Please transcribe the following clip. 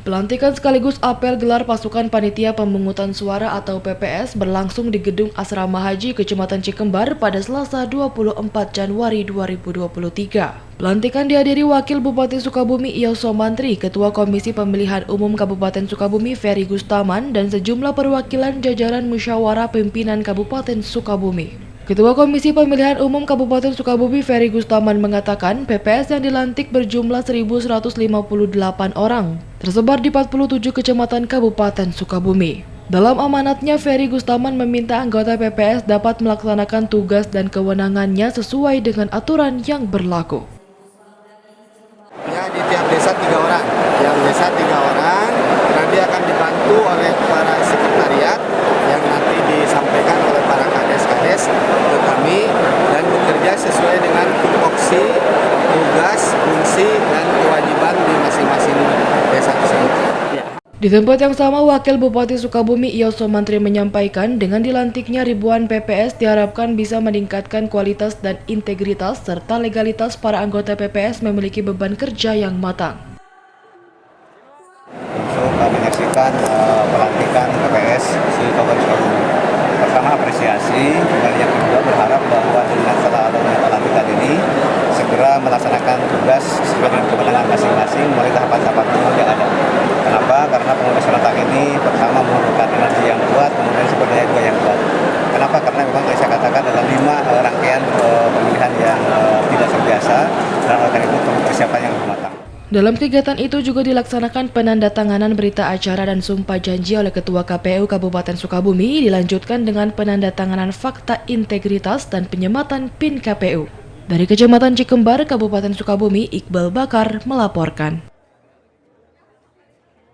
Pelantikan sekaligus apel gelar pasukan panitia pemungutan suara atau PPS berlangsung di Gedung Asrama Haji Kecamatan Cikembar pada Selasa 24 Januari 2023. Pelantikan dihadiri Wakil Bupati Sukabumi Iyos Somantri, Ketua Komisi Pemilihan Umum Kabupaten Sukabumi Ferry Gustaman, dan sejumlah perwakilan jajaran musyawarah pimpinan Kabupaten Sukabumi. Ketua Komisi Pemilihan Umum Kabupaten Sukabumi Ferry Gustaman mengatakan PPS yang dilantik berjumlah 1.158 orang, tersebar di 47 kecamatan Kabupaten Sukabumi. Dalam amanatnya, Ferry Gustaman meminta anggota PPS dapat melaksanakan tugas dan kewenangannya sesuai dengan aturan yang berlaku. Ya, di tiap desa 3 orang, nanti akan dibantu oleh para sekretariat yang nanti disampaikan oleh para kades ke kami dan bekerja sesuai dengan tupoksi, tugas, fungsi, dan kewajiban di masing-masing desa tersebut. Di tempat yang sama, Wakil Bupati Sukabumi Iyos Somantri menyampaikan dengan dilantiknya ribuan PPS diharapkan bisa meningkatkan kualitas dan integritas serta legalitas para anggota PPS memiliki beban kerja yang matang. Untuk menyaksikan pelantikan PPS di Kabupaten Sukabumi. Pertama apresiasi, kemudian yang kedua berharap bahwa dengan setelah adanya pelantikan ini segera melaksanakan tugas sesuai dengan kewenangan masing-masing mulai tahapan-tahapan yang ada. Kenapa? Karena pengurusan serentak ini pertama memerlukan energi yang kuat, kemudian sumber daya juga yang kuat. Kenapa? Karena memang saya katakan ada 5 rangkaian pemilihan yang tidak terbiasa dan oleh karena itu perlu persiapan yang lebih matang. Dalam kegiatan itu juga dilaksanakan penandatanganan berita acara dan sumpah janji oleh Ketua KPU Kabupaten Sukabumi, dilanjutkan dengan penandatanganan fakta integritas dan penyematan PIN KPU. Dari Kecamatan Cikembar, Kabupaten Sukabumi, Iqbal Bakar melaporkan.